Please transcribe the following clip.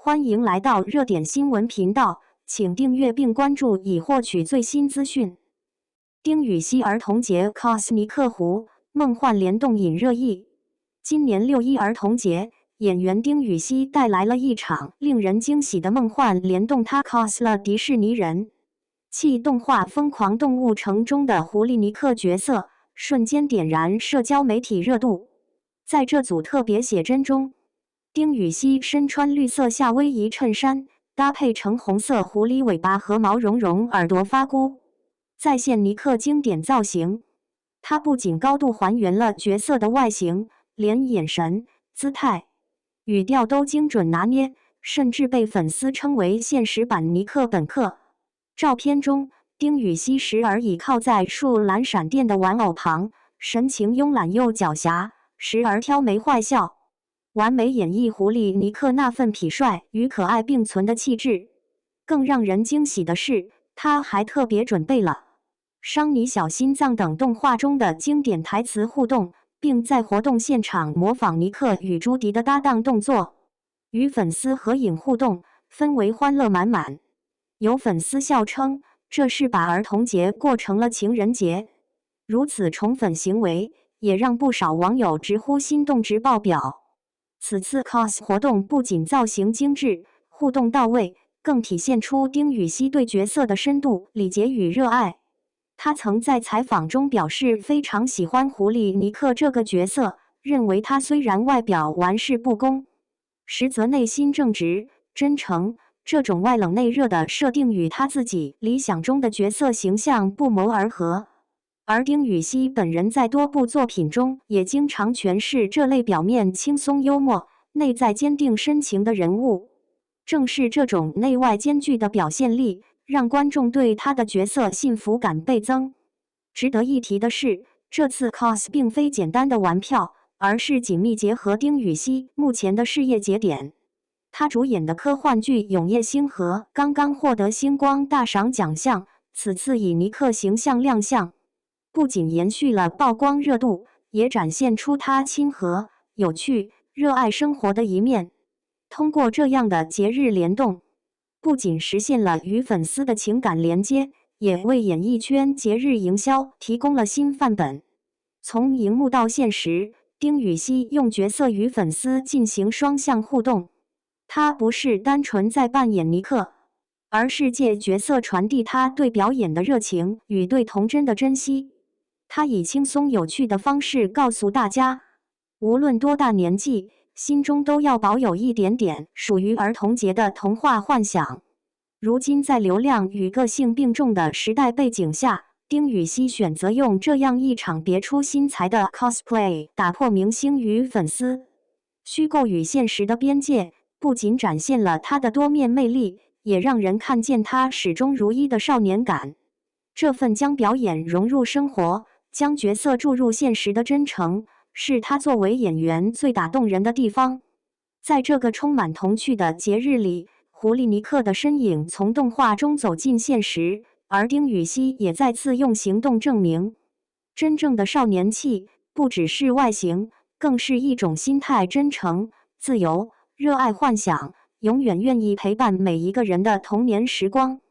欢迎来到热点新闻频道，请订阅并关注以获取最新资讯。丁禹兮儿童节 cos 尼克湖梦幻联动引热议。今年6·1儿童节，演员丁禹兮带来了一场令人惊喜的梦幻联动，他 cos 了迪士尼人气动画《疯狂动物城》中的狐狸尼克角色，瞬间点燃社交媒体热度。在这组特别写真中，丁禹兮身穿绿色夏威夷衬衫，搭配橙红色狐狸尾巴和毛茸茸耳朵发箍，再现尼克经典造型。他不仅高度还原了角色的外形，连眼神、姿态、语调都精准拿捏，甚至被粉丝称为现实版尼克本克。照片中，丁禹兮时而倚靠在树懒闪电的玩偶旁，神情慵懒又狡黠，时而挑眉坏笑，完美演绎狐狸尼克那份痞帅与可爱并存的气质。更让人惊喜的是，他还特别准备了伤你小心脏等动画中的经典台词互动，并在活动现场模仿尼克与朱迪的搭档动作，与粉丝合影互动，氛围欢乐满满。有粉丝笑称，这是把儿童节过成了情人节。如此宠粉行为，也让不少网友直呼心动值爆表。此次 cos 活动不仅造型精致、互动到位，更体现出丁禹兮对角色的深度理解与热爱。他曾在采访中表示非常喜欢狐狸尼克这个角色，认为他虽然外表玩世不恭，实则内心正直、真诚。这种外冷内热的设定与他自己理想中的角色形象不谋而合。而丁禹兮本人在多部作品中也经常诠释这类表面轻松幽默、内在坚定深情的人物。正是这种内外兼具的表现力，让观众对他的角色信服感倍增。值得一提的是，这次 cos 并非简单的玩票，而是紧密结合丁禹兮目前的事业节点。他主演的科幻剧《永夜星河》刚刚获得星光大赏奖项，此次以尼克形象亮相，不仅延续了曝光热度，也展现出他亲和、有趣、热爱生活的一面。通过这样的节日联动，不仅实现了与粉丝的情感连接，也为演艺圈节日营销提供了新范本。从荧幕到现实，丁禹兮用角色与粉丝进行双向互动。他不是单纯在扮演尼克，而是借角色传递他对表演的热情与对童真的珍惜。他以轻松有趣的方式告诉大家，无论多大年纪，心中都要保有一点点属于儿童节的童话幻想。如今在流量与个性并重的时代背景下，丁禹兮选择用这样一场别出心裁的 cosplay 打破明星与粉丝、虚构与现实的边界，不仅展现了他的多面魅力，也让人看见他始终如一的少年感。这份将表演融入生活，将角色注入现实的真诚，是他作为演员最打动人的地方。在这个充满童趣的节日里，狐狸尼克的身影从动画中走进现实，而丁禹兮也再次用行动证明，真正的少年气不只是外形，更是一种心态，真诚、自由、热爱幻想，永远愿意陪伴每一个人的童年时光。